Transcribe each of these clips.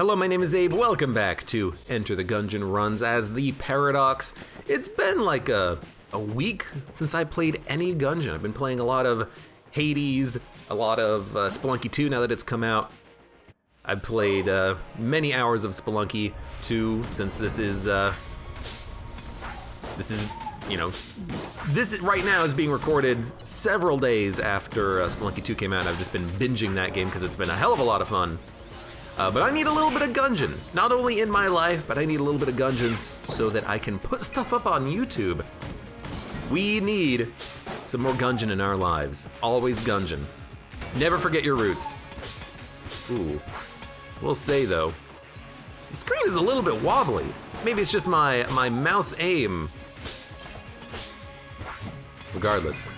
Hello, my name is Abe. Welcome back to Enter the Gungeon runs as the Paradox. It's been like a week since I played any Gungeon. I've been playing a lot of Hades, a lot of Spelunky 2 now that it's come out. I've played many hours of Spelunky 2 since this is right now is being recorded several days after Spelunky 2 came out. I've just been binging that game because it's been a hell of a lot of fun. But I need a little bit of Gungeon, not only in my life, but I need a little bit of Gungeons so that I can put stuff up on YouTube. We need some more Gungeon in our lives. Always Gungeon. Never forget your roots. Ooh. We'll say though, the screen is a little bit wobbly. Maybe it's just my mouse aim. Regardless,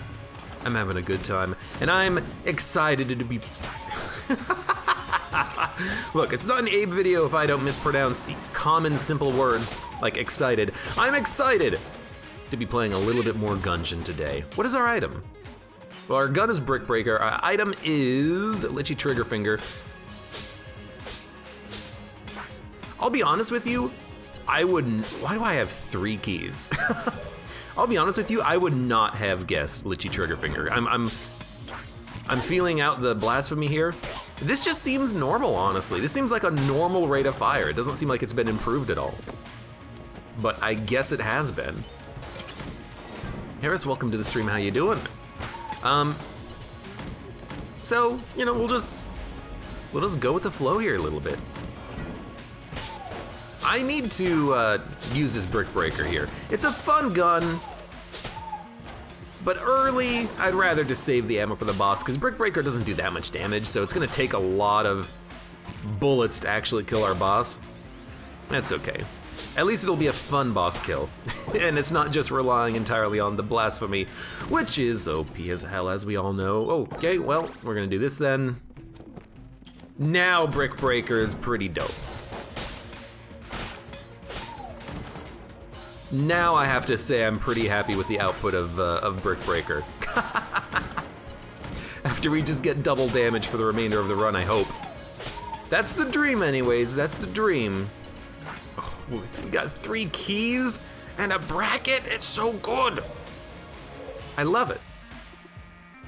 I'm having a good time, and I'm excited to be... Look, it's not an Abe video if I don't mispronounce common, simple words like excited. I'm excited to be playing a little bit more Gungeon today. What is our item? Well, our gun is Brick Breaker. Our item is Litchy Trigger Finger. I'll be honest with you, I wouldn't... Why do I have 3 keys? I'll be honest with you, I would not have guessed Litchy Trigger Finger. I'm feeling out the blasphemy here. This just seems normal, honestly. This seems like a normal rate of fire. It doesn't seem like it's been improved at all. But I guess it has been. Harris, welcome to the stream. How you doing? So, you know, we'll just go with the flow here a little bit. I need to use this Brick Breaker here. It's a fun gun, but early, I'd rather just save the ammo for the boss, because Brick Breaker doesn't do that much damage, so it's gonna take a lot of bullets to actually kill our boss. That's okay. At least it'll be a fun boss kill, and it's not just relying entirely on the blasphemy, which is OP as hell, as we all know. Okay, well, we're gonna do this then. Now Brick Breaker is pretty dope. Now I have to say I'm pretty happy with the output of Brick Breaker. After we just get double damage for the remainder of the run, I hope. That's the dream anyways, that's the dream. Oh, we got 3 keys and a bracket, it's so good. I love it.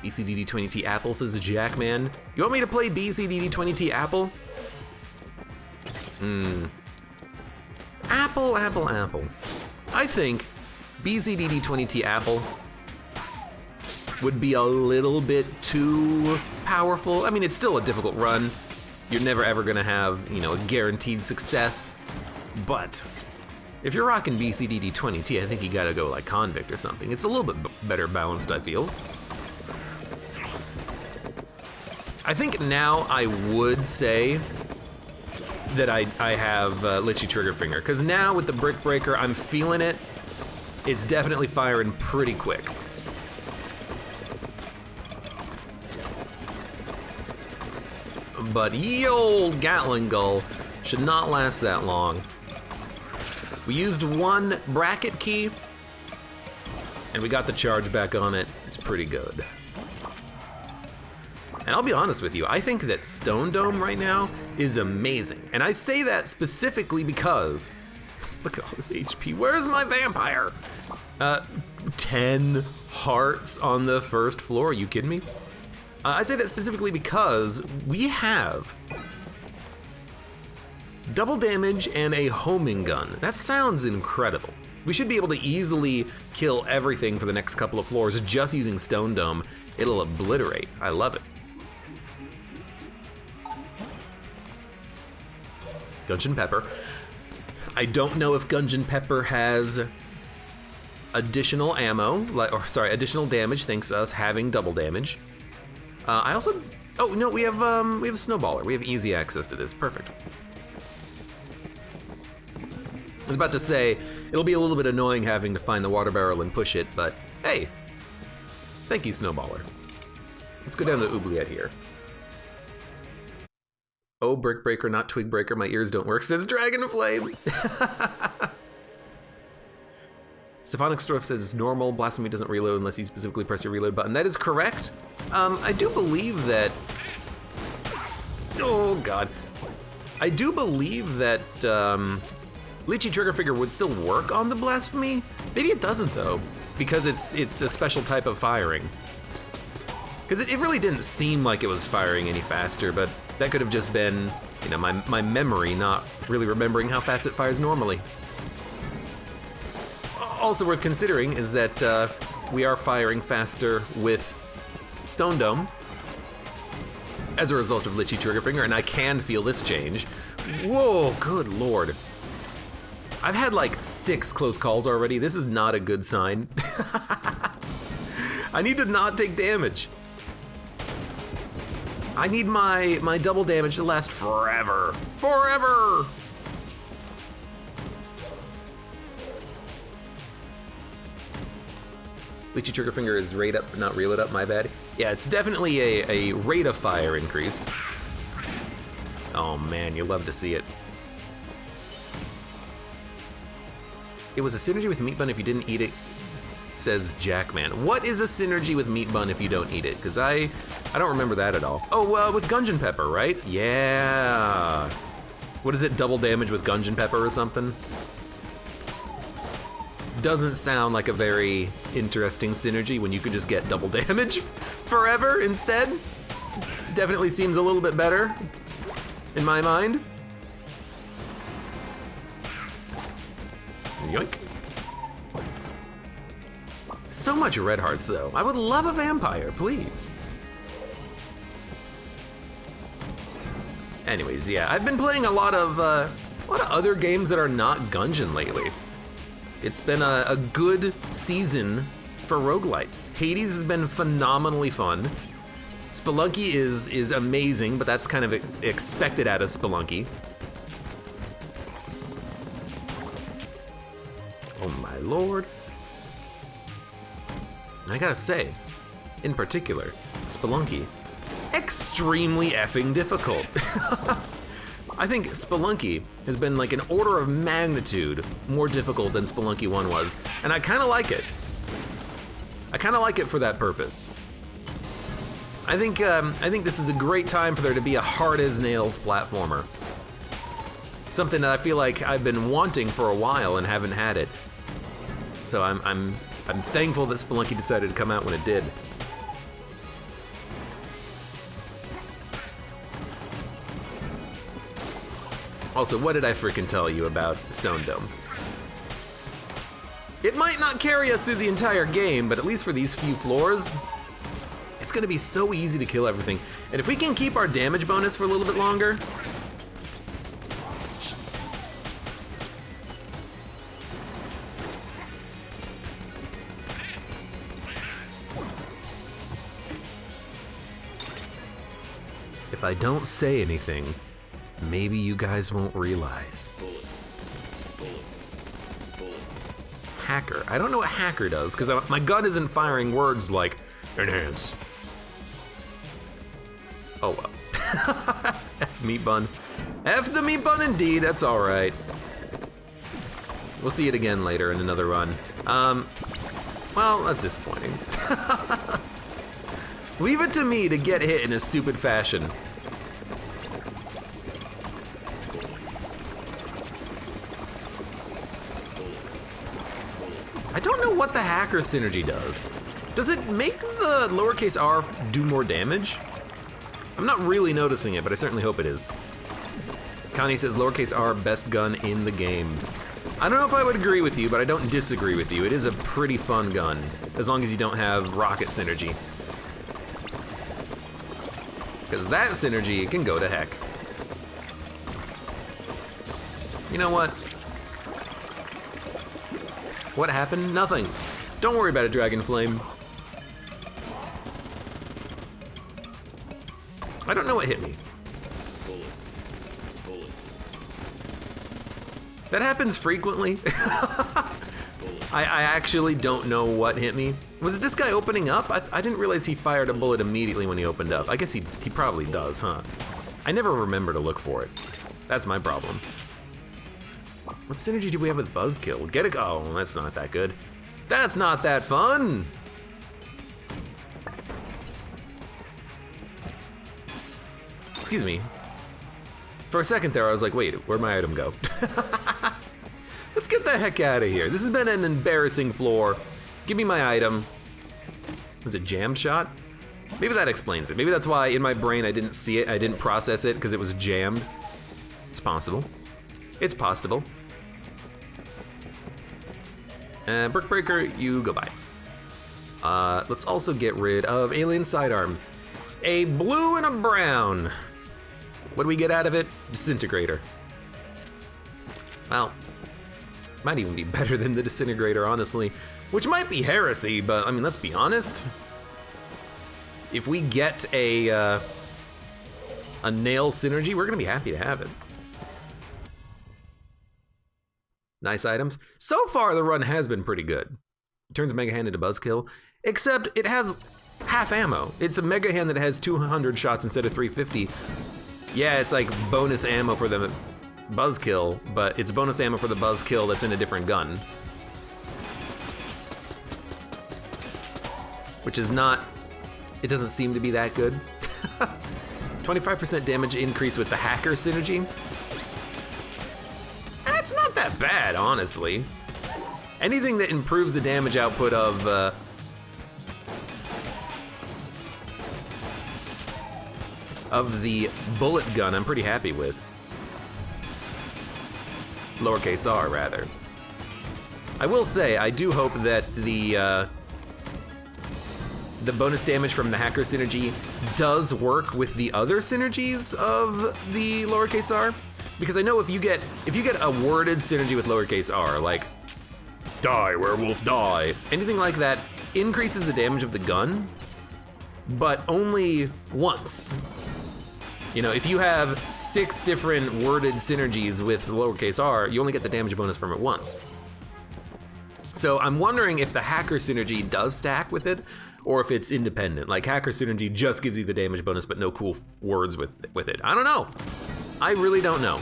BCDD20T Apple, says Jackman. You want me to play BCDD20T Apple? Apple, apple, apple. I think BZDD20T Apple would be a little bit too powerful. I mean, it's still a difficult run. You're never ever gonna have, you know, a guaranteed success. But if you're rocking BCDD20T, I think you gotta go like Convict or something. It's a little bit better balanced, I feel. I think now I would say that I have Litchy Trigger Finger, because now with the Brick Breaker, I'm feeling it. It's definitely firing pretty quick. But ye old Gatling Gull should not last that long. We used 1 bracket key, and we got the charge back on it. It's pretty good. And I'll be honest with you, I think that Stone Dome right now is amazing. And I say that specifically because, look at all this HP, where's my vampire? 10 hearts on the first floor, are you kidding me? I say that specifically because we have double damage and a homing gun. That sounds incredible. We should be able to easily kill everything for the next couple of floors just using Stone Dome. It'll obliterate, I love it. Gungeon Pepper. I don't know if Gungeon Pepper has additional ammo, additional damage thanks to us having double damage. I also, oh no, we have a Snowballer. We have easy access to this, perfect. I was about to say, it'll be a little bit annoying having to find the water barrel and push it, but hey, thank you, Snowballer. Let's go down to Oubliette here. Oh, Brick Breaker, not Twig Breaker, my ears don't work, says Dragon Flame. Stephanic Storf says it's normal, Blasphemy doesn't reload unless you specifically press your reload button. That is correct. I do believe that... Oh, God. I do believe that Lychee trigger figure would still work on the Blasphemy. Maybe it doesn't though, because it's a special type of firing. Because it really didn't seem like it was firing any faster, but that could have just been, you know, my memory not really remembering how fast it fires normally. Also worth considering is that we are firing faster with Stone Dome as a result of Lychee trigger finger, and I can feel this change. Whoa, good lord. I've had like 6 close calls already. This is not a good sign. I need to not take damage. I need my double damage to last forever. Forever! Lychee trigger finger is rate up, not reel it up, my bad. Yeah, it's definitely a rate of fire increase. Oh man, you love to see it. It was a synergy with Meat Bun if you didn't eat it, says Jackman. What is a synergy with Meat Bun if you don't eat it? Because I don't remember that at all. Oh, with Gungeon Pepper, right? Yeah. What is it, double damage with Gungeon Pepper or something? Doesn't sound like a very interesting synergy when you could just get double damage forever instead. Definitely seems a little bit better in my mind. Yoink. So much red hearts though. I would love a vampire, please. Anyways, yeah, I've been playing a lot of other games that are not Gungeon lately. It's been a good season for roguelites. Hades has been phenomenally fun. Spelunky is amazing, but that's kind of expected out of Spelunky. Oh my lord. I gotta say, in particular, Spelunky, extremely effing difficult. I think Spelunky has been like an order of magnitude more difficult than Spelunky 1 was, and I kinda like it. I kinda like it for that purpose. I think this is a great time for there to be a hard as nails platformer. Something that I feel like I've been wanting for a while and haven't had it. So I'm thankful that Spelunky decided to come out when it did. Also, what did I freaking tell you about Stone Dome? It might not carry us through the entire game, but at least for these few floors, it's gonna be so easy to kill everything. And if we can keep our damage bonus for a little bit longer, if I don't say anything, maybe you guys won't realize. Hacker. I don't know what hacker does, because my gun isn't firing words like enhance. Oh well. F meat bun. F the meat bun indeed, that's alright. We'll see it again later in another run. Well, that's disappointing. Leave it to me to get hit in a stupid fashion. I don't know what the hacker synergy does. Does it make the lowercase r do more damage? I'm not really noticing it, but I certainly hope it is. Connie says lowercase r best gun in the game. I don't know if I would agree with you, but I don't disagree with you. It is a pretty fun gun, as long as you don't have rocket synergy. Because that synergy can go to heck. You know what? What happened? Nothing. Don't worry about it, Dragon Flame. I don't know what hit me. That happens frequently. I actually don't know what hit me. Was it this guy opening up? I didn't realize he fired a bullet immediately when he opened up. I guess he probably does, huh? I never remember to look for it. That's my problem. What synergy do we have with Buzzkill? Get it? Oh, that's not that good. That's not that fun! Excuse me. For a second there, I was like, wait, where'd my item go? Let's get the heck out of here. This has been an embarrassing floor. Give me my item. Was it jammed shot? Maybe that explains it. Maybe that's why in my brain I didn't see it, I didn't process it because it was jammed. It's possible. It's possible. Brickbreaker, you go by. Let's also get rid of Alien Sidearm. A blue and a brown. What do we get out of it? Disintegrator. Well, might even be better than the Disintegrator, honestly. Which might be heresy, but I mean, let's be honest. If we get a nail synergy, we're gonna be happy to have it. Nice items. So far, the run has been pretty good. It turns Mega Hand into Buzzkill, except it has half ammo. It's a Mega Hand that has 200 shots instead of 350. Yeah, it's like bonus ammo for the Buzzkill, but it's bonus ammo for the Buzzkill that's in a different gun. Which is not, it doesn't seem to be that good. 25% damage increase with the hacker synergy. That's not that bad, honestly. Anything that improves the damage output of the bullet gun, I'm pretty happy with. Lowercase r, rather. I will say, I do hope that the bonus damage from the hacker synergy does work with the other synergies of the lowercase r, because I know if you get a worded synergy with lowercase r, like die werewolf die, anything like that increases the damage of the gun, but only once. You know, if you have 6 different worded synergies with lowercase r, you only get the damage bonus from it once. So I'm wondering if the hacker synergy does stack with it, or if it's independent. Like hacker synergy just gives you the damage bonus, but no cool words with it. I don't know. I really don't know.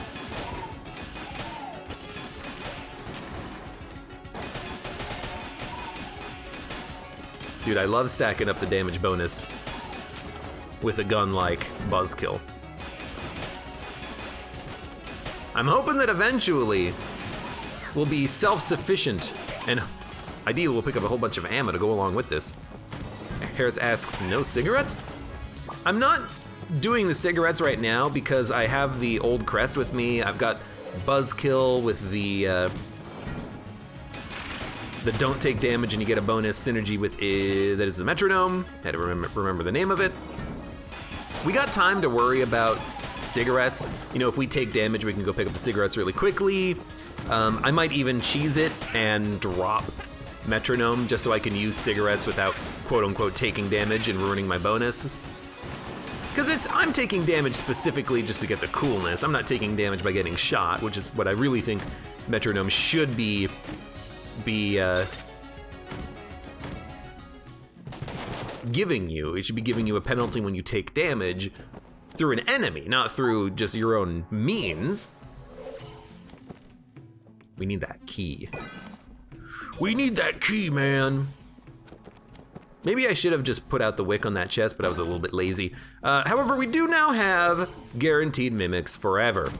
Dude, I love stacking up the damage bonus with a gun like Buzzkill. I'm hoping that eventually we'll be self-sufficient, and ideally we'll pick up a whole bunch of ammo to go along with this. Harris asks, no cigarettes? I'm not doing the cigarettes right now because I have the old crest with me. I've got Buzzkill with the don't take damage and you get a bonus synergy with it, that is the metronome. Had to remember the name of it. We got time to worry about cigarettes. You know, if we take damage, we can go pick up the cigarettes really quickly. I might even cheese it and drop metronome just so I can use cigarettes without quote unquote taking damage and ruining my bonus. Because I'm taking damage specifically just to get the coolness. I'm not taking damage by getting shot, which is what I really think metronome should be giving you. It should be giving you a penalty when you take damage through an enemy, not through just your own means. We need that key. We need that key, man. Maybe I should have just put out the wick on that chest, but I was a little bit lazy. However, we do now have guaranteed mimics forever.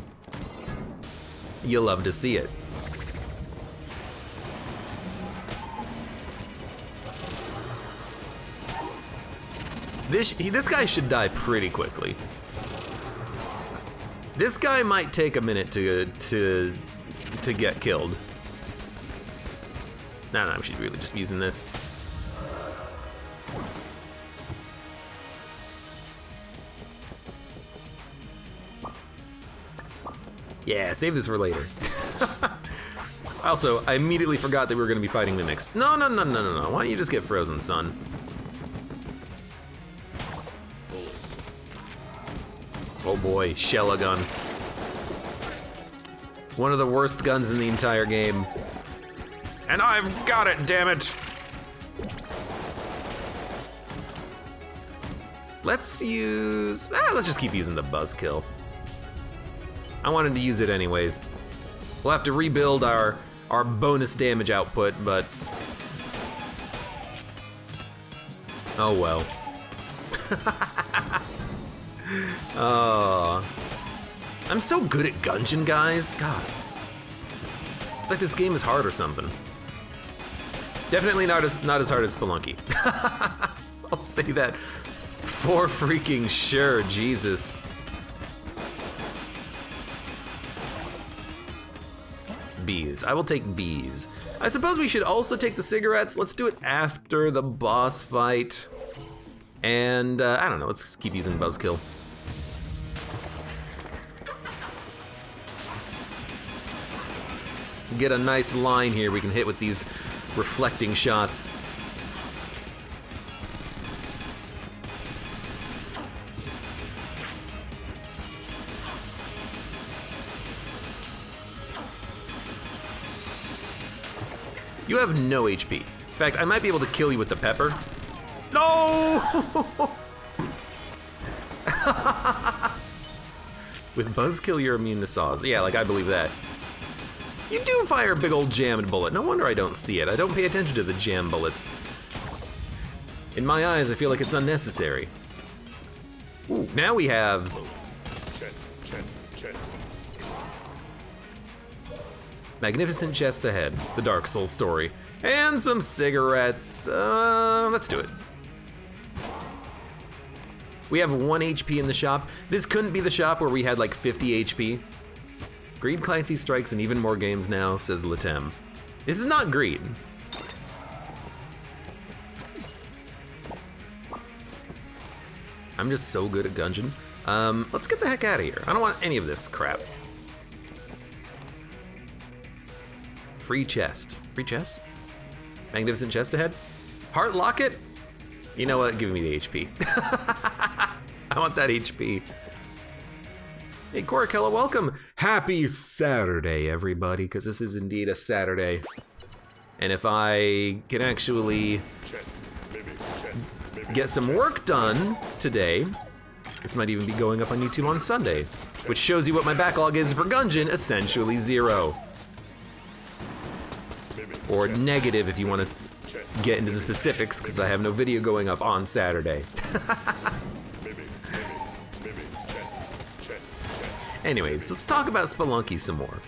You'll love to see it. This guy should die pretty quickly. This guy might take a minute to get killed. No, we should really just be using this. Yeah, save this for later. Also, I immediately forgot that we were gonna be fighting mimics. No. Why don't you just get frozen, son? Oh boy, Shella gun. One of the worst guns in the entire game. And I've got it, damn it! Let's just keep using the Buzzkill. I wanted to use it anyways. We'll have to rebuild our bonus damage output, but oh well. Oh. I'm so good at Gungeon, guys. God. It's like this game is hard or something. Definitely not as hard as Spelunky. I'll say that for freaking sure, Jesus. Bees. I will take bees. I suppose we should also take the cigarettes. Let's do it after the boss fight. And I don't know, let's keep using Buzzkill. Get a nice line here we can hit with these reflecting shots. You have no HP. In fact, I might be able to kill you with the pepper. No! With Buzzkill, you're immune to saws. Yeah, like I believe that. You do fire a big old jammed bullet. No wonder I don't see it. I don't pay attention to the jam bullets. In my eyes, I feel like it's unnecessary. Ooh, now we have... Chest. Magnificent chest ahead. The Dark Souls story. And some cigarettes. Let's do it. We have 1 HP in the shop. This couldn't be the shop where we had like 50 HP. Greed Clancy strikes in even more games now, says Latem. This is not greed. I'm just so good at Gungeon. Let's get the heck out of here. I don't want any of this crap. Free chest. Free chest? Magnificent chest ahead? Heart locket? You know what? Give me the HP. I want that HP. Hey, Coracella, welcome. Happy Saturday, everybody, because this is indeed a Saturday. And if I can actually get some work done today, this might even be going up on YouTube on Sunday, which shows you what my backlog is for Gungeon, essentially 0. Or negative if you want to get into the specifics, because I have no video going up on Saturday. Anyways, let's talk about Spelunky some more.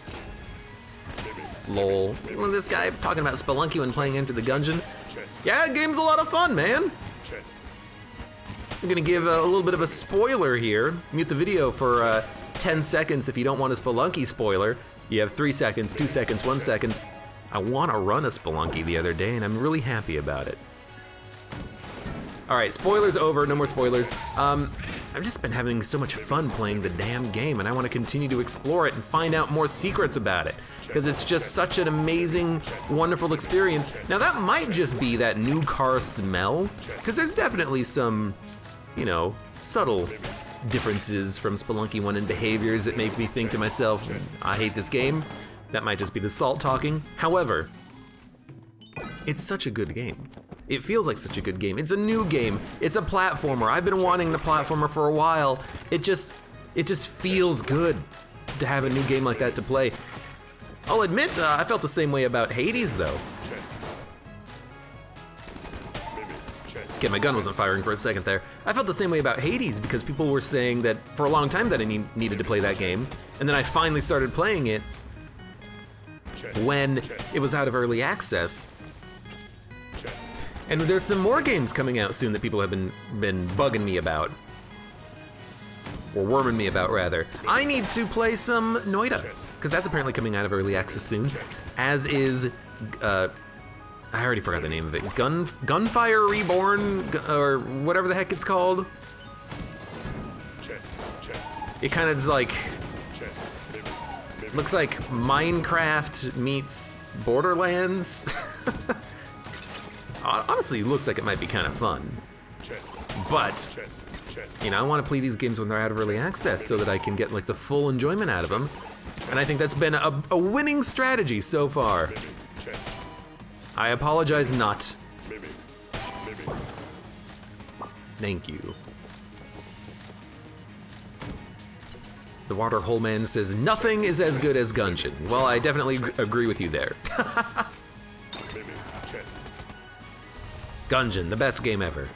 Lol. Well, this guy talking about Spelunky when playing Enter the Gungeon. Yeah, game's a lot of fun, man. I'm gonna give a little bit of a spoiler here. Mute the video for 10 seconds if you don't want a Spelunky spoiler. You have 3 seconds, 2 seconds, 1 second. I want to run a Spelunky the other day, and I'm really happy about it. All right, spoilers over, no more spoilers. I've just been having so much fun playing the damn game, and I want to continue to explore it and find out more secrets about it, because it's just such an amazing, wonderful experience. Now that might just be that new car smell, because there's definitely some, you know, subtle differences from Spelunky 1 in behaviors that make me think to myself, I hate this game. That might just be the salt talking. However, it's such a good game. It feels like such a good game. It's a new game. It's a platformer. I've been wanting the platformer for a while. It just feels good to have a new game like that to play. I'll admit, I felt the same way about Hades, though. Okay, my gun wasn't firing for a second there. I felt the same way about Hades because people were saying that for a long time that I needed to play that game, and then I finally started playing it when it was out of early access. And there's some more games coming out soon that people have been bugging me about. Or worming me about, rather. I need to play some Noita, because that's apparently coming out of early access soon. As is, I already forgot the name of it. Gunfire Reborn, or whatever the heck it's called. It kind of is like, looks like Minecraft meets Borderlands. Honestly, it looks like it might be kind of fun. But, you know, I want to play these games when they're out of early access so that I can get like the full enjoyment out of them. And I think that's been a winning strategy so far. I apologize not. Thank you. The Waterhole Man says, nothing is as good as Gungeon. Well, I definitely agree with you there. Gungeon, the best game ever.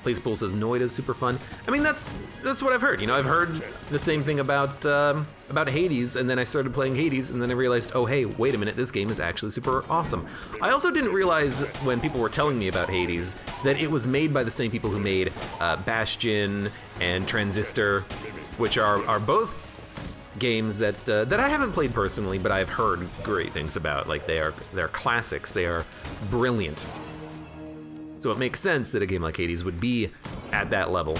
Placepool says Noita's super fun. I mean, that's what I've heard. You know, I've heard the same thing about Hades, and then I started playing Hades, and then I realized, oh hey, wait a minute, this game is actually super awesome. I also didn't realize when people were telling me about Hades that it was made by the same people who made Bastion and Transistor, which are both games that I haven't played personally, but I've heard great things about. Like they're classics. They are brilliant. So it makes sense that a game like Hades would be at that level.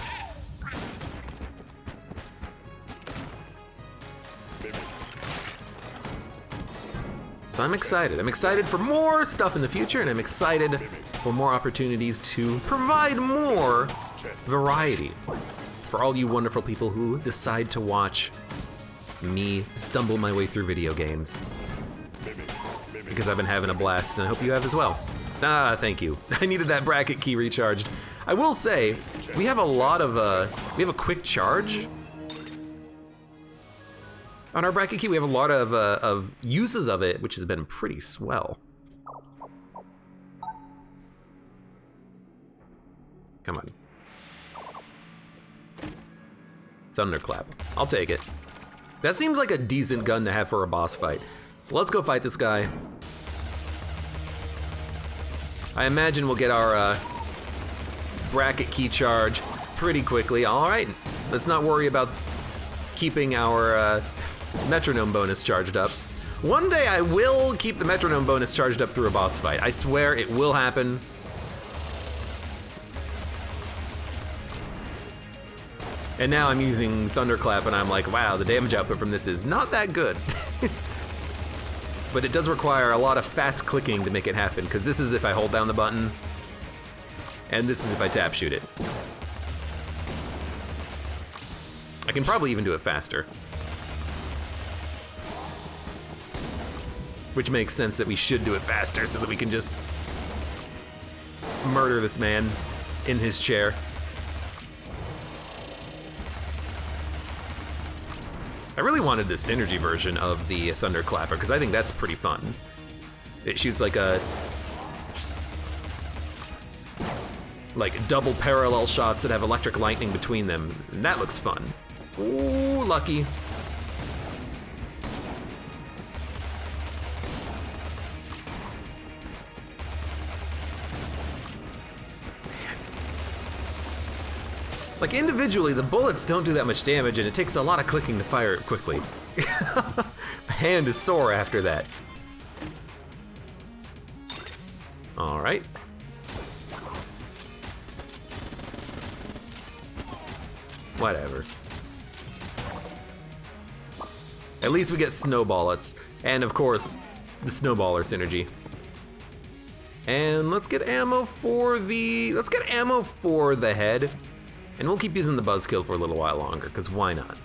So I'm excited. I'm excited for more stuff in the future, and I'm excited for more opportunities to provide more variety for all you wonderful people who decide to watch me stumble my way through video games. Because I've been having a blast, and I hope you have as well. Ah, thank you. I needed that bracket key recharged. I will say, we have a lot of, we have a quick charge on our bracket key. We have a lot of uses of it, which has been pretty swell. Come on. Thunderclap. I'll take it. That seems like a decent gun to have for a boss fight. So let's go fight this guy. I imagine we'll get our bracket key charge pretty quickly. All right, let's not worry about keeping our metronome bonus charged up. One day I will keep the metronome bonus charged up through a boss fight. I swear it will happen. And now I'm using Thunderclap and I'm like, wow, the damage output from this is not that good. But it does require a lot of fast clicking to make it happen, because this is if I hold down the button, and this is if I tap shoot it. I can probably even do it faster. Which makes sense that we should do it faster so that we can just murder this man in his chair. I really wanted the synergy version of the Thunderclapper because I think that's pretty fun. It shoots like double parallel shots that have electric lightning between them, and that looks fun. Ooh, lucky. Like individually, the bullets don't do that much damage, and it takes a lot of clicking to fire it quickly. My hand is sore after that. All right. Whatever. At least we get snowballets, and of course, the snowballer synergy. And let's get ammo for the head. And we'll keep using the buzzkill for a little while longer, because why not?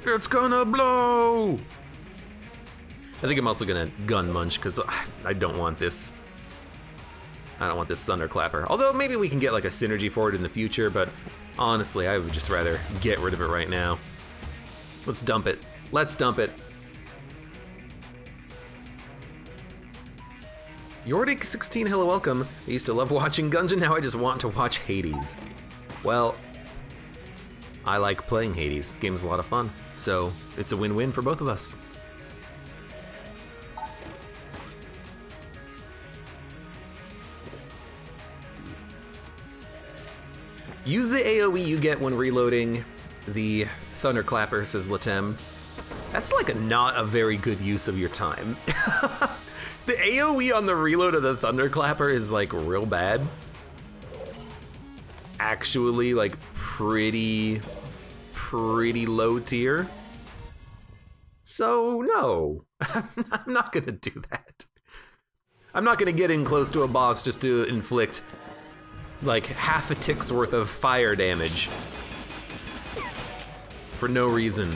It's gonna blow! I think I'm also gonna gun munch, because I don't want this. I don't want this Thunderclapper. Although maybe we can get like a synergy for it in the future, but honestly, I would just rather get rid of it right now. Let's dump it. Let's dump it. Yordic16, hello, welcome. I used to love watching Gungeon, now I just want to watch Hades. Well, I like playing Hades. Game's a lot of fun, so it's a win-win for both of us. Use the AoE you get when reloading the Thunderclapper, says Latem. That's like not a very good use of your time. The AoE on the reload of the Thunderclapper is like real bad. Actually, like pretty low tier. So no, I'm not gonna do that. I'm not gonna get in close to a boss just to inflict like half a tick's worth of fire damage for no reason.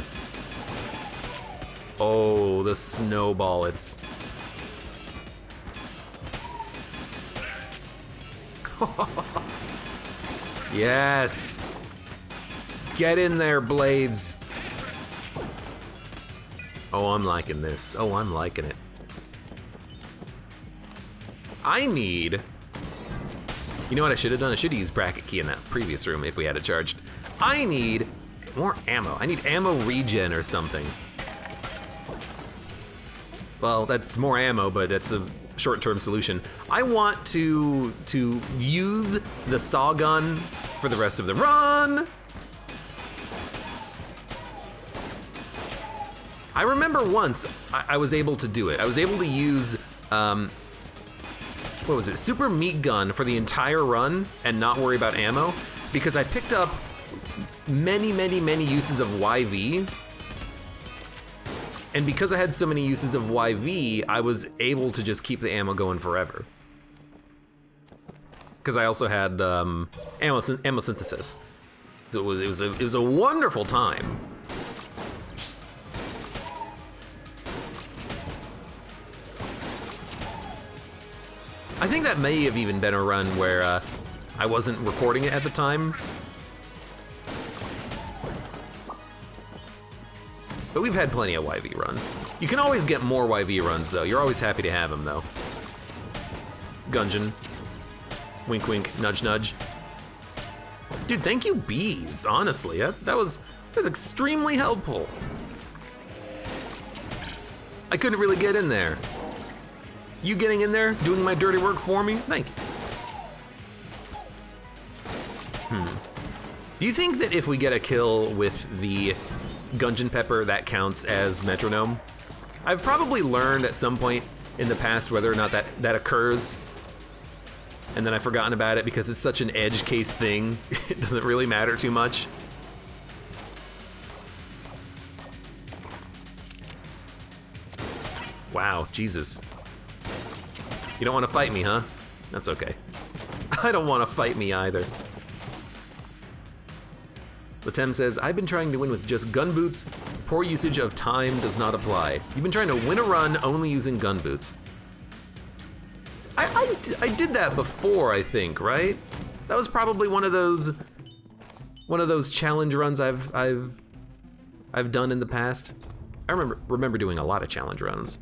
Oh, the snowball, it's... Yes! Get in there, blades! Oh, I'm liking this. Oh, I'm liking it. I need You know what I should have done? I should have used bracket key in that previous room if we had it charged. I need more ammo. I need ammo regen or something. Well, that's more ammo, but it's a short-term solution. I want to use the saw gun for the rest of the run. I remember once I was able to do it. I was able to use, what was it, super meat gun for the entire run and not worry about ammo because I picked up many uses of YV. And because I had so many uses of YV, I was able to just keep the ammo going forever. Because I also had ammo synthesis. So it was a wonderful time. I think that may have even been a run where I wasn't recording it at the time. But we've had plenty of YV runs. You can always get more YV runs though. You're always happy to have them though. Gungeon. Wink wink, nudge nudge. Dude, thank you bees, honestly. That was extremely helpful. I couldn't really get in there. You getting in there, doing my dirty work for me? Thank you. Do you think that if we get a kill with the Gungeon Pepper, that counts as metronome? I've probably learned at some point in the past whether or not that occurs, and then I've forgotten about it because it's such an edge case thing. It doesn't really matter too much. Wow, Jesus. You don't want to fight me, huh? That's okay. I don't want to fight me either. Latem says, I've been trying to win with just gun boots. Poor usage of time does not apply. You've been trying to win a run only using gun boots. I did that before, I think, right? That was probably one of those challenge runs I've done in the past. I remember doing a lot of challenge runs.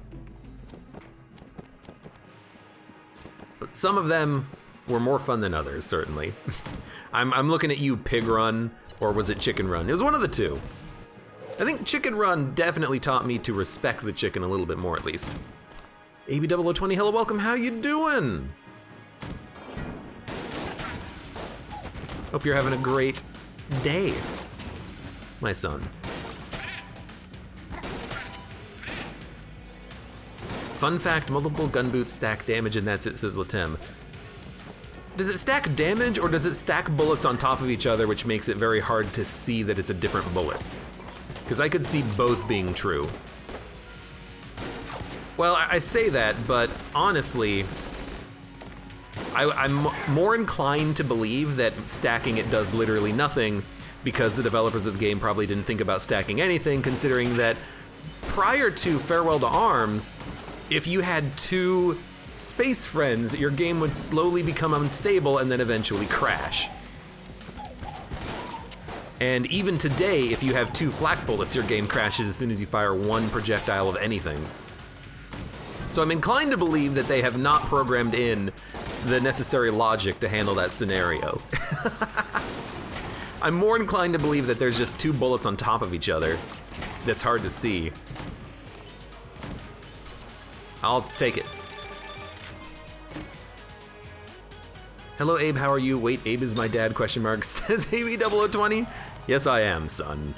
But some of them were more fun than others, certainly. I'm looking at you, Pig Run, or was it Chicken Run? It was one of the two. I think Chicken Run definitely taught me to respect the chicken a little bit more, at least. AB0020, hello, welcome, how you doing? Hope you're having a great day, my son. Fun fact, multiple gun boots stack damage and that's it, says Latem. Does it stack damage or does it stack bullets on top of each other, which makes it very hard to see that it's a different bullet? Because I could see both being true. Well, I say that, but honestly, I'm more inclined to believe that stacking it does literally nothing because the developers of the game probably didn't think about stacking anything, considering that prior to Farewell to Arms, if you had two space friends, your game would slowly become unstable and then eventually crash. And even today, if you have two flak bullets, your game crashes as soon as you fire one projectile of anything. So I'm inclined to believe that they have not programmed in the necessary logic to handle that scenario. I'm more inclined to believe that there's just two bullets on top of each other that's hard to see. I'll take it. Hello, Abe, how are you? Wait, Abe is my dad, question mark, says AB0020. Yes, I am, son.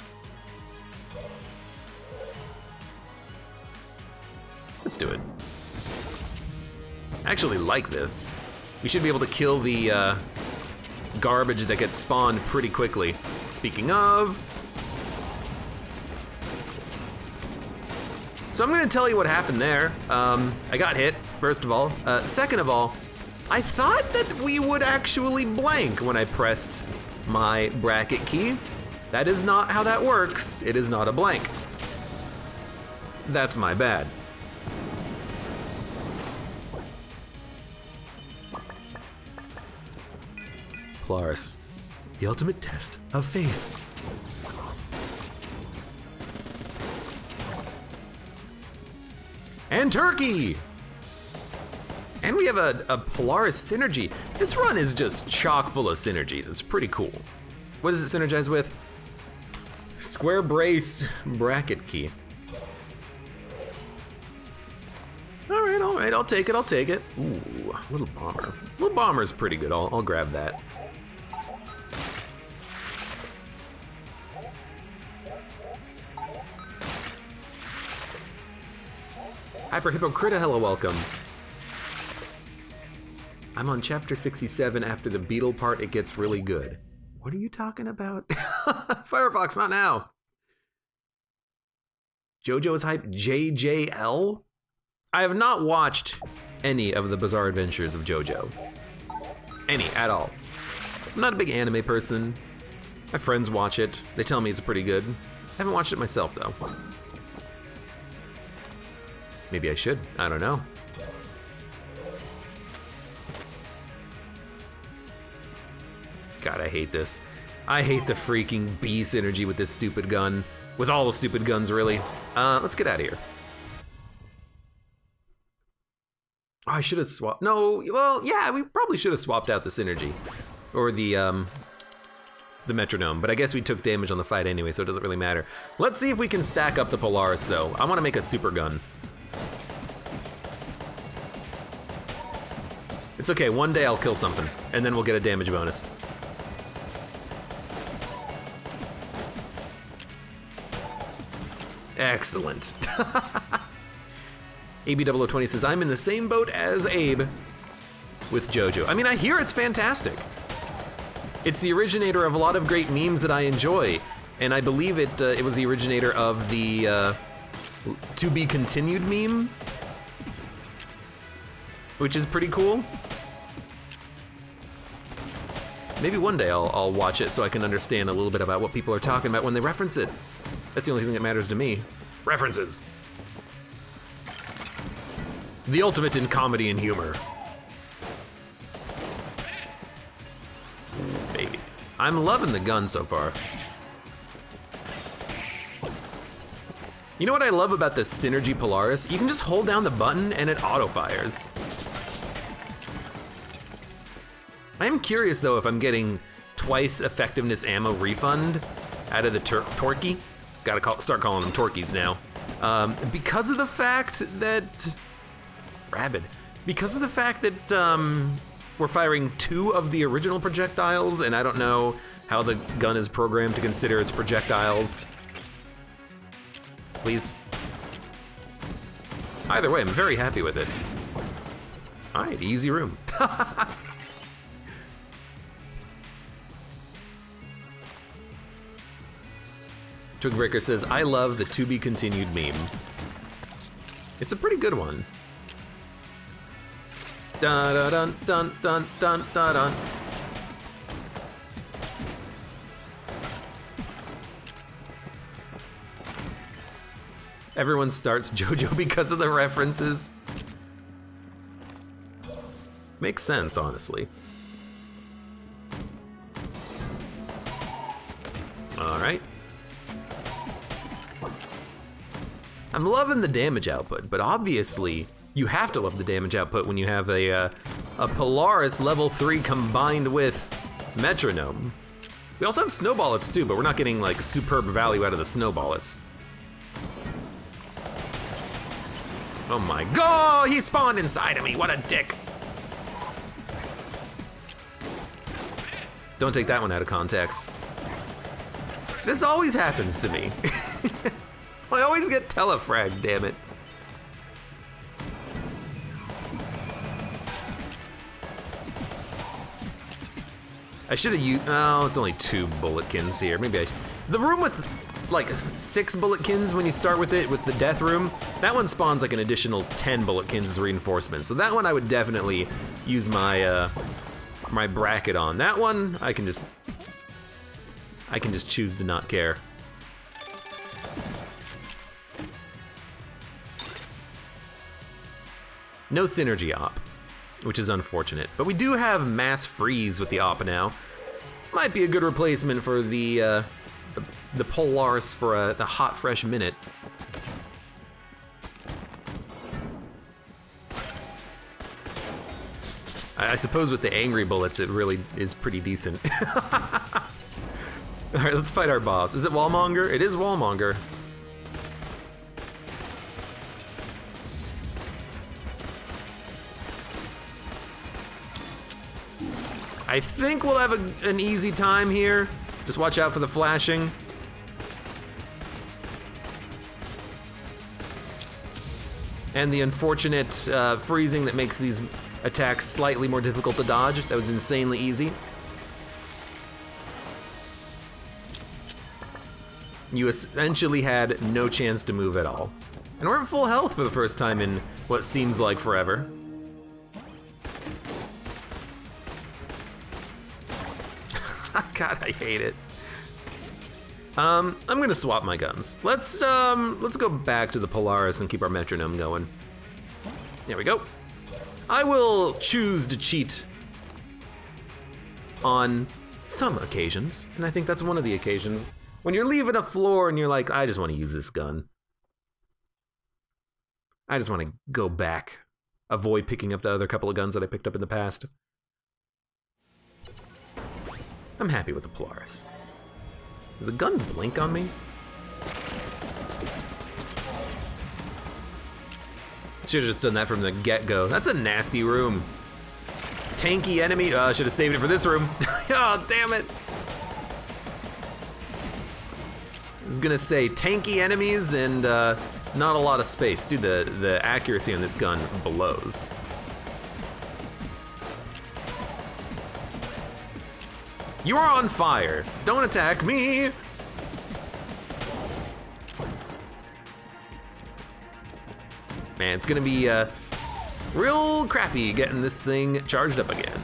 Let's do it. I actually like this. We should be able to kill the garbage that gets spawned pretty quickly. Speaking of... So I'm gonna tell you what happened there. I got hit, first of all. Second of all, I thought that we would actually blank when I pressed my bracket key. That is not how that works. It is not a blank. That's my bad. Polaris, the ultimate test of faith. And turkey! And we have a Polaris synergy. This run is just chock full of synergies. It's pretty cool. What does it synergize with? Square brace bracket key. All right, I'll take it. Ooh, little bomber. Little bomber is pretty good, I'll grab that. Hyper Hypocrita, hello, welcome. I'm on chapter 67. After the beetle part, it gets really good. What are you talking about? Firefox, not now. JoJo is hype. JJL? I have not watched any of the Bizarre Adventures of JoJo. Any, at all. I'm not a big anime person. My friends watch it. They tell me it's pretty good. I haven't watched it myself, though. Maybe I should. I don't know. God, I hate this. I hate the freaking B synergy with this stupid gun. With all the stupid guns, really. Let's get out of here. Oh, I should have swapped. No, well, yeah, we probably should have swapped out the synergy. Or the metronome. But I guess we took damage on the fight anyway, so it doesn't really matter. Let's see if we can stack up the Polaris, though. I want to make a super gun. It's okay, one day I'll kill something, and then we'll get a damage bonus. Excellent. AB0020 says, I'm in the same boat as Abe with JoJo. I mean, I hear it's fantastic. It's the originator of a lot of great memes that I enjoy, and I believe it was the originator of the to be continued meme, which is pretty cool. Maybe one day I'll watch it so I can understand a little bit about what people are talking about when they reference it. That's the only thing that matters to me. References. The ultimate in comedy and humor. Baby. I'm loving the gun so far. You know what I love about the Synergy Polaris? You can just hold down the button and it auto-fires. I am curious though if I'm getting twice effectiveness ammo refund out of the Torquey. Gotta start calling them Torqueys now. Because of the fact that... Rabid. Because of the fact that we're firing 2 of the original projectiles, and I don't know how the gun is programmed to consider its projectiles. Please. Either way, I'm very happy with it. All right, easy room. Twigbreaker says, I love the to be continued meme. It's a pretty good one. Dun dun dun dun dun dun dun dun. Everyone starts JoJo because of the references. Makes sense, honestly. All right. I'm loving the damage output, but obviously you have to love the damage output when you have a Polaris level 3 combined with Metronome. We also have Snowballets too, but we're not getting like superb value out of the Snowballets. Oh my god, he spawned inside of me, what a dick. Don't take that one out of context. This always happens to me. I always get telefragged, damn it. I should have used, oh, it's only 2 bulletkins here. Maybe the room with like 6 bulletkins when you start with it, with the death room, that one spawns like an additional 10 bulletkins as reinforcement. So that one I would definitely use my my bracket on. That one, I can just choose to not care. No synergy op, which is unfortunate. But we do have mass freeze with the op now. Might be a good replacement for the Polaris for the hot fresh minute. I suppose with the angry bullets, it really is pretty decent. Alright, let's fight our boss. Is it Wallmonger? It is Wallmonger. I think we'll have an easy time here. Just watch out for the flashing. And the unfortunate freezing that makes these attacks slightly more difficult to dodge. That was insanely easy. You essentially had no chance to move at all. And we're at full health for the first time in what seems like forever. God, I hate it. I'm gonna swap my guns. Let's go back to the Polaris and keep our metronome going. There we go. I will choose to cheat on some occasions, and I think that's one of the occasions. When you're leaving a floor and you're like, I just want to use this gun. I just want to go back. Avoid picking up the other couple of guns that I picked up in the past. I'm happy with the Polaris. Did the gun blink on me? Should've just done that from the get-go. That's a nasty room. Tanky enemy. Should've saved it for this room. Oh, damn it. I was gonna say tanky enemies and not a lot of space. Dude, the accuracy on this gun blows. You are on fire. Don't attack me. Man, it's gonna be real crappy getting this thing charged up again.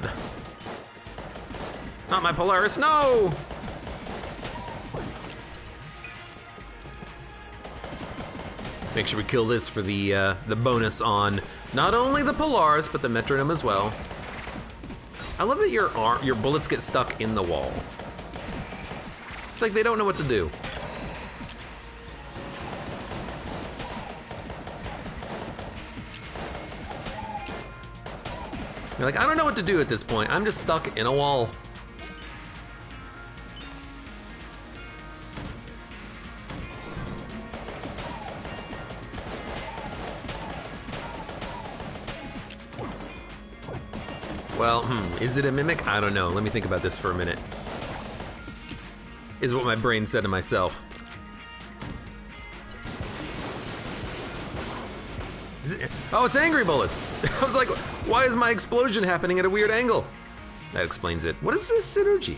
Not my Polaris, no! Make sure we kill this for the bonus on not only the Polaris, but the metronome as well. I love that your bullets get stuck in the wall. It's like they don't know what to do. You're like, I don't know what to do at this point. I'm just stuck in a wall. Well, is it a mimic? I don't know. Let me think about this for a minute. Is what my brain said to myself. Oh, it's angry bullets. I was like, why is my explosion happening at a weird angle? That explains it. What is this synergy?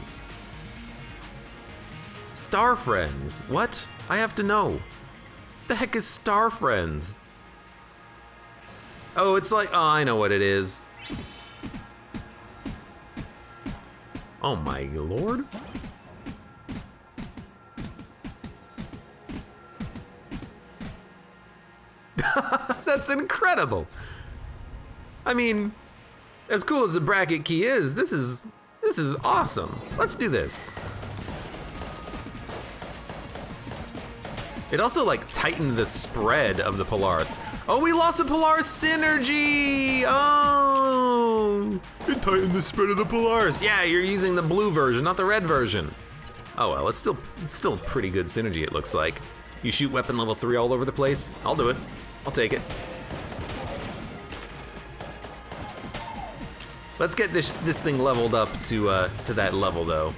Star Friends. What? I have to know. What the heck is Star Friends? Oh, it's like, oh, I know what it is. Oh my lord. That's incredible. I mean, as cool as the bracket key is, this is awesome. Let's do this. It also like tightened the spread of the Polaris. Oh, we lost the Polaris synergy. Oh, it tightened the spread of the Polaris. Yeah, you're using the blue version, not the red version. Oh well, it's still pretty good synergy. It looks like. You shoot weapon level 3 all over the place. I'll do it. I'll take it. Let's get this thing leveled up to that level though.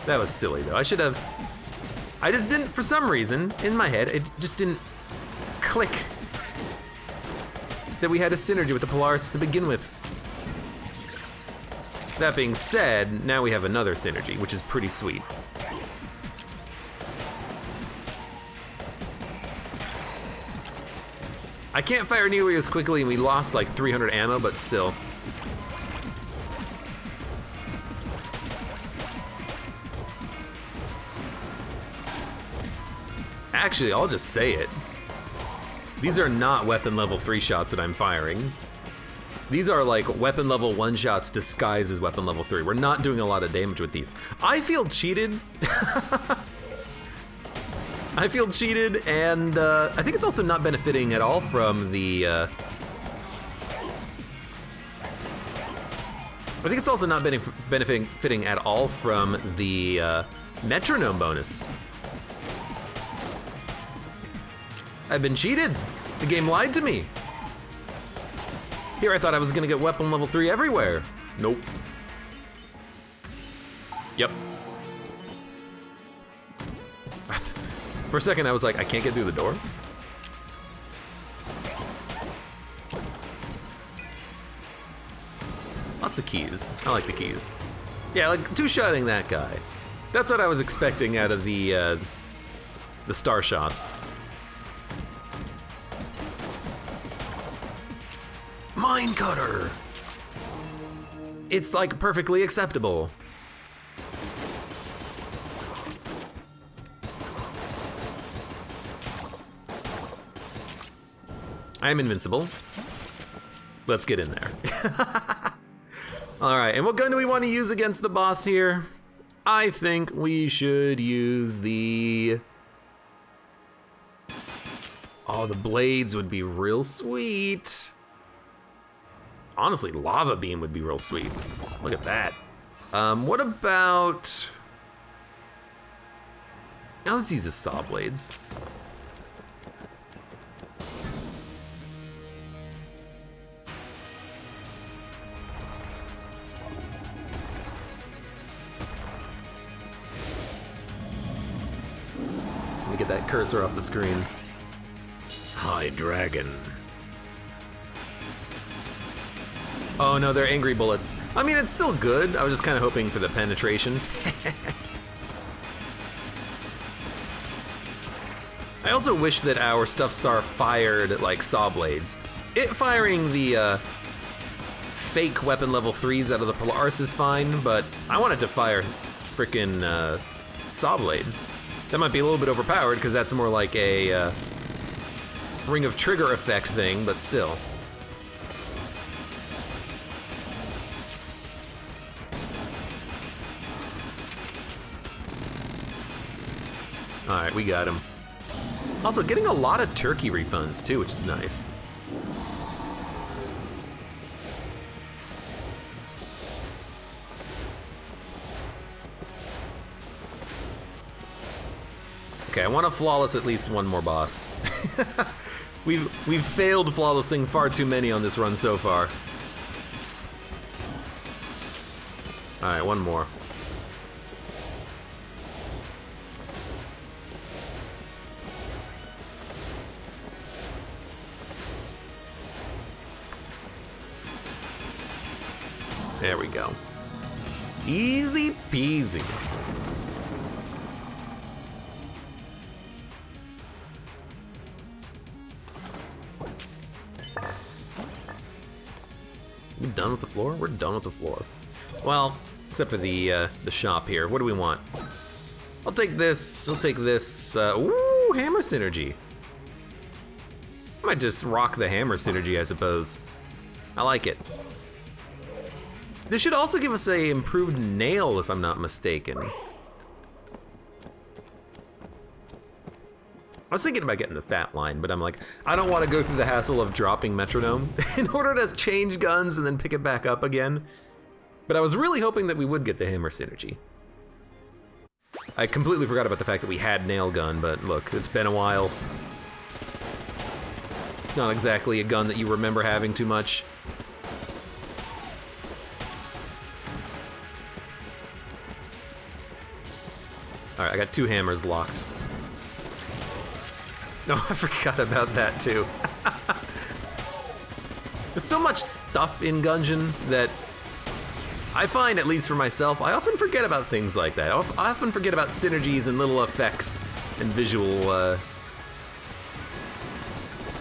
That was silly though. I just didn't, for some reason, in my head, it just didn't click that we had a synergy with the Polaris to begin with. That being said, now we have another synergy, which is pretty sweet. I can't fire nearly as quickly and we lost like 300 ammo, but still. Actually, I'll just say it. These are not weapon level 3 shots that I'm firing. These are like weapon level 1 shots disguised as weapon level 3. We're not doing a lot of damage with these. I feel cheated. I feel cheated, and I think it's also not benefiting at all from the... I think it's also not benefiting at all from the metronome bonus. I've been cheated. The game lied to me. Here I thought I was gonna get weapon level 3 everywhere. Nope. Yep. For a second I was like, I can't get through the door. Lots of keys. I like the keys. Yeah, like two-shotting that guy. That's what I was expecting out of the star shots. Mine cutter. It's like perfectly acceptable. I am invincible. Let's get in there. All right, and what gun do we want to use against the boss here? I think we should use the... Oh, the blades would be real sweet. Honestly, lava beam would be real sweet. Look at that. What about... Now let's use the saw blades. Let me get that cursor off the screen. High dragon. Oh no, they're angry bullets. I mean, it's still good. I was just kind of hoping for the penetration. I also wish that our Stuff Star fired like saw blades. It firing the fake weapon level 3s out of the Polaris is fine, but I want it to fire frickin' saw blades. That might be a little bit overpowered because that's more like a ring of trigger effect thing, but still. All right, we got him. Also, getting a lot of turkey refunds too, which is nice. Okay, I want to flawless at least one more boss. We've failed flawlessing far too many on this run so far. All right, one more. There we go. Easy peasy. We done with the floor? We're done with the floor. Well, except for the shop here. What do we want? I'll take this. I'll take this. Ooh, hammer synergy. I might just rock the hammer synergy, I suppose. I like it. This should also give us a improved nail, if I'm not mistaken. I was thinking about getting the fat line, but I'm like, I don't want to go through the hassle of dropping metronome in order to change guns and then pick it back up again. But I was really hoping that we would get the hammer synergy. I completely forgot about the fact that we had nail gun, but look, it's been a while. It's not exactly a gun that you remember having too much. All right, I got 2 hammers locked. No, I forgot about that too. There's so much stuff in Gungeon that I find, at least for myself, I often forget about things like that. I often forget about synergies and little effects and visual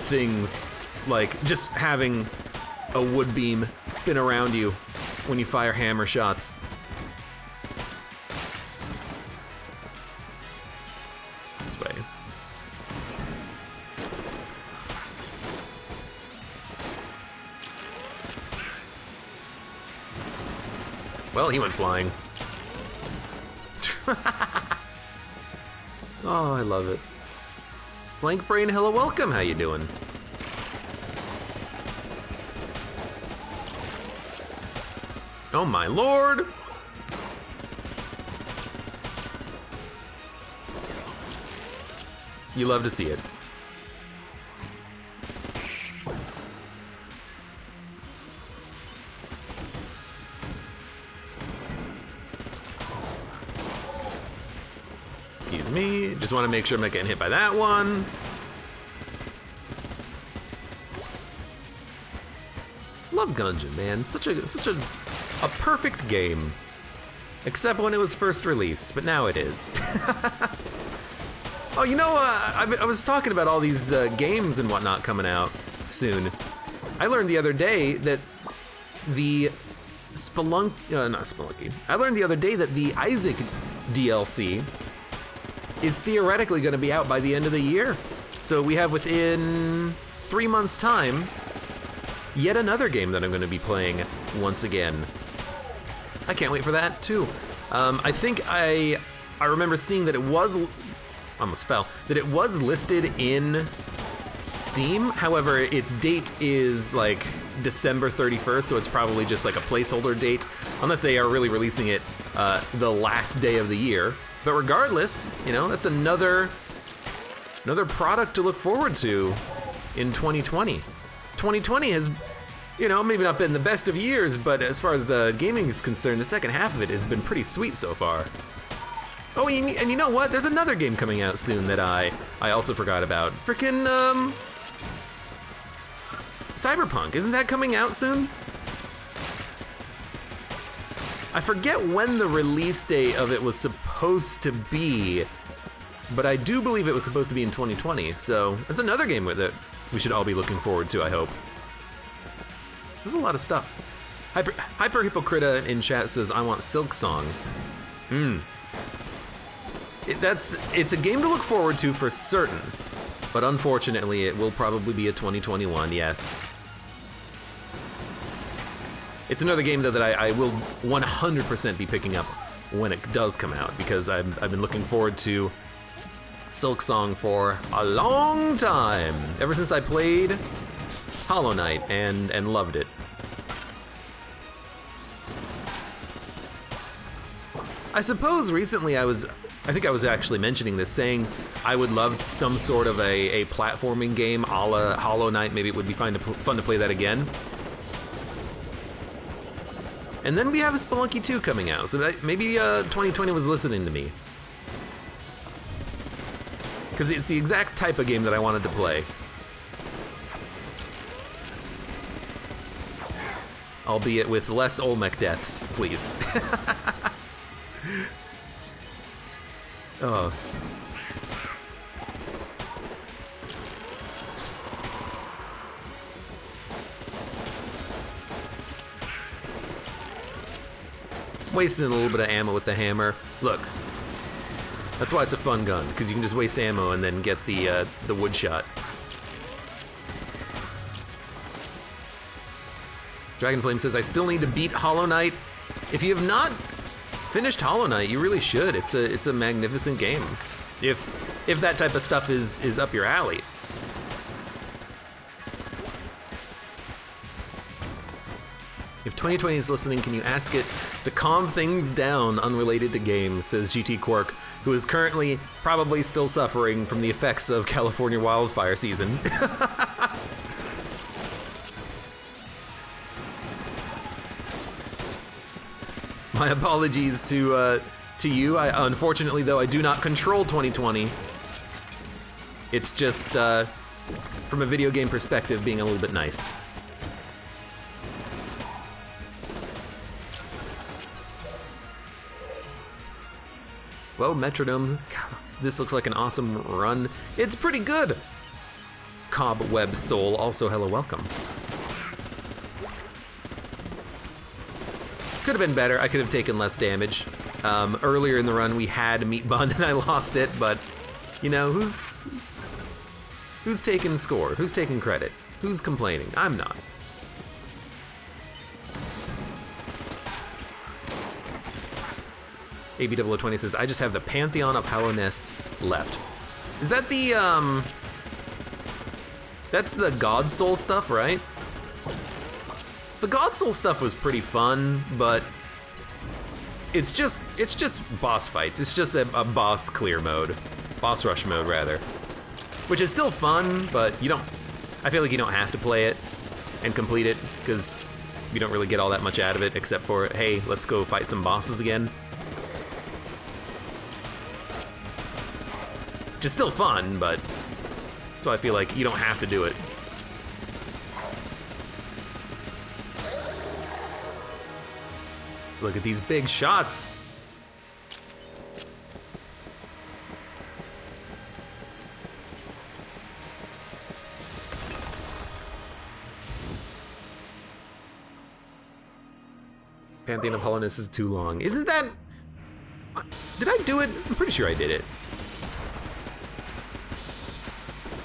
things, like just having a wood beam spin around you when you fire hammer shots. This way. Well, he went flying. Oh, I love it. Blank Brain, hello, welcome. How you doing? Oh my lord! You love to see it. Excuse me, just want to make sure I'm not getting hit by that one. Love Gungeon, man. Such a perfect game. Except when it was first released, but now it is. Oh, you know, I was talking about all these games and whatnot coming out soon. I learned the other day that the not Spelunky. I learned the other day that the Isaac DLC is theoretically going to be out by the end of the year. So we have within 3 months' time, yet another game that I'm going to be playing once again. I can't wait for that too. I think I remember seeing that it was, almost fell, that it was listed in Steam. However, its date is like December 31st, so it's probably just like a placeholder date, unless they are really releasing it the last day of the year. But regardless, you know, that's another product to look forward to in 2020. 2020 has, you know, maybe not been the best of years, but as far as gaming is concerned, the second half of it has been pretty sweet so far. Oh, and you know what? There's another game coming out soon that I also forgot about. Frickin' Cyberpunk, isn't that coming out soon? I forget when the release date of it was supposed to be, but I do believe it was supposed to be in 2020, so that's another game with it we should all be looking forward to, I hope. There's a lot of stuff. Hyper Hypocrita in chat says, I want Silk Song. It's a game to look forward to for certain, but unfortunately it will probably be a 2021, yes. It's another game though that I will 100% be picking up when it does come out, because I've been looking forward to Silk Song for a long time, ever since I played Hollow Knight and loved it. I suppose recently I think I was actually mentioning this, saying I would love some sort of a platforming game a la Hollow Knight. Maybe it would be fun to play that again. And then we have a Spelunky 2 coming out, so maybe 2020 was listening to me. Because it's the exact type of game that I wanted to play. Albeit with less Olmec deaths, please. Oh. Wasting a little bit of ammo with the hammer. Look, that's why it's a fun gun, because you can just waste ammo and then get the wood shot. Dragonflame says, I still need to beat Hollow Knight. If you have not finished Hollow Knight, you really should. It's a magnificent game. If that type of stuff is up your alley. If 2020 is listening, can you ask it to calm things down unrelated to games, says GT Quirk, who is currently probably still suffering from the effects of California wildfire season. My apologies to you. Unfortunately, though, I do not control 2020. It's just, from a video game perspective, being a little bit nice. Whoa, Metronome. God, this looks like an awesome run. It's pretty good. Cobweb Soul, also hello, welcome. Could have been better. I could have taken less damage. Earlier in the run, we had Meat Bun and I lost it, but you know, who's taking score? Who's taking credit? Who's complaining? I'm not. AB0020 says, I just have the Pantheon of Hallow Nest left. Is that the That's the God Soul stuff, right? The God Soul stuff was pretty fun, but it's just boss fights. It's just a boss clear mode. Boss rush mode, rather. Which is still fun, but I feel like you don't have to play it and complete it, because you don't really get all that much out of it, except for, hey, let's go fight some bosses again. Which is still fun, but so I feel like you don't have to do it. Look at these big shots. Pantheon of Hollowness is too long. Isn't that... Did I do it? I'm pretty sure I did it.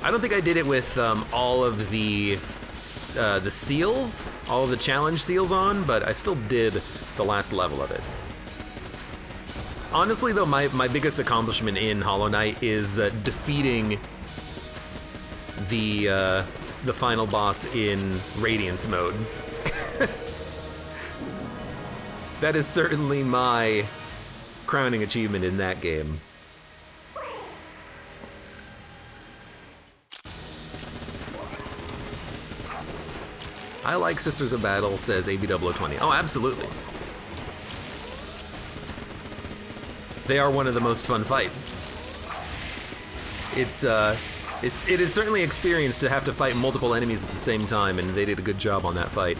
I don't think I did it with all of the seals, all of the challenge seals on, but I still did the last level of it. Honestly, though, my biggest accomplishment in Hollow Knight is defeating the final boss in Radiance mode. That is certainly my crowning achievement in that game. I like Sisters of Battle, says AB0020. Oh, absolutely. They are one of the most fun fights. It is certainly experienced to have to fight multiple enemies at the same time, and they did a good job on that fight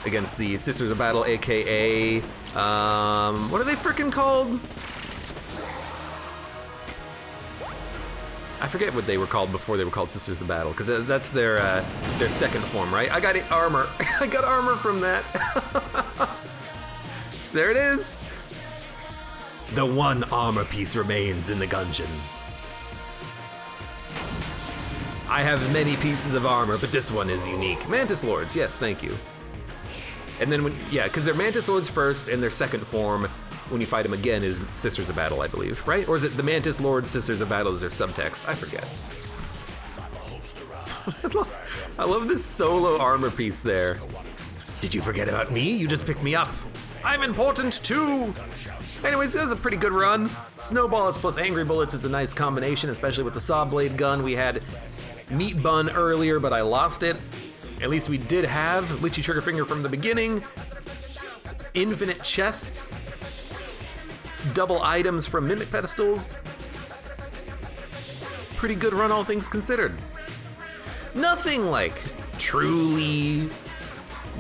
against the Sisters of Battle, aka what are they frickin' called? I forget what they were called before they were called Sisters of Battle, because that's their second form, right? I got armor. I got armor from that. There it is. The one armor piece remains in the Gungeon. I have many pieces of armor, but this one is unique. Mantis Lords, yes, thank you. And then because they're Mantis Lords first, and their second form, when you fight them again, is Sisters of Battle, I believe, right? Or is it the Mantis Lord Sisters of Battle is their subtext? I forget. I love this solo armor piece there. Did you forget about me? You just picked me up. I'm important too. Anyways, it was a pretty good run. Snowballets plus Angry Bullets is a nice combination, especially with the Saw Blade gun. We had Meat Bun earlier, but I lost it. At least we did have Litchi Triggerfinger from the beginning. Infinite chests. Double items from Mimic Pedestals. Pretty good run, all things considered. Nothing like truly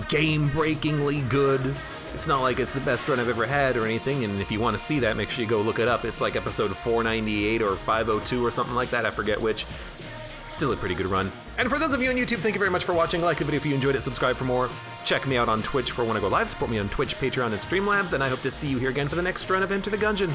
game-breakingly good. It's not like it's the best run I've ever had or anything, and if you want to see that, make sure you go look it up. It's like episode 498 or 502 or something like that, I forget which. Still a pretty good run. And for those of you on YouTube, thank you very much for watching. Like the video if you enjoyed it, subscribe for more. Check me out on Twitch for when I go live. Support me on Twitch, Patreon, and Streamlabs, and I hope to see you here again for the next run of Enter the Gungeon.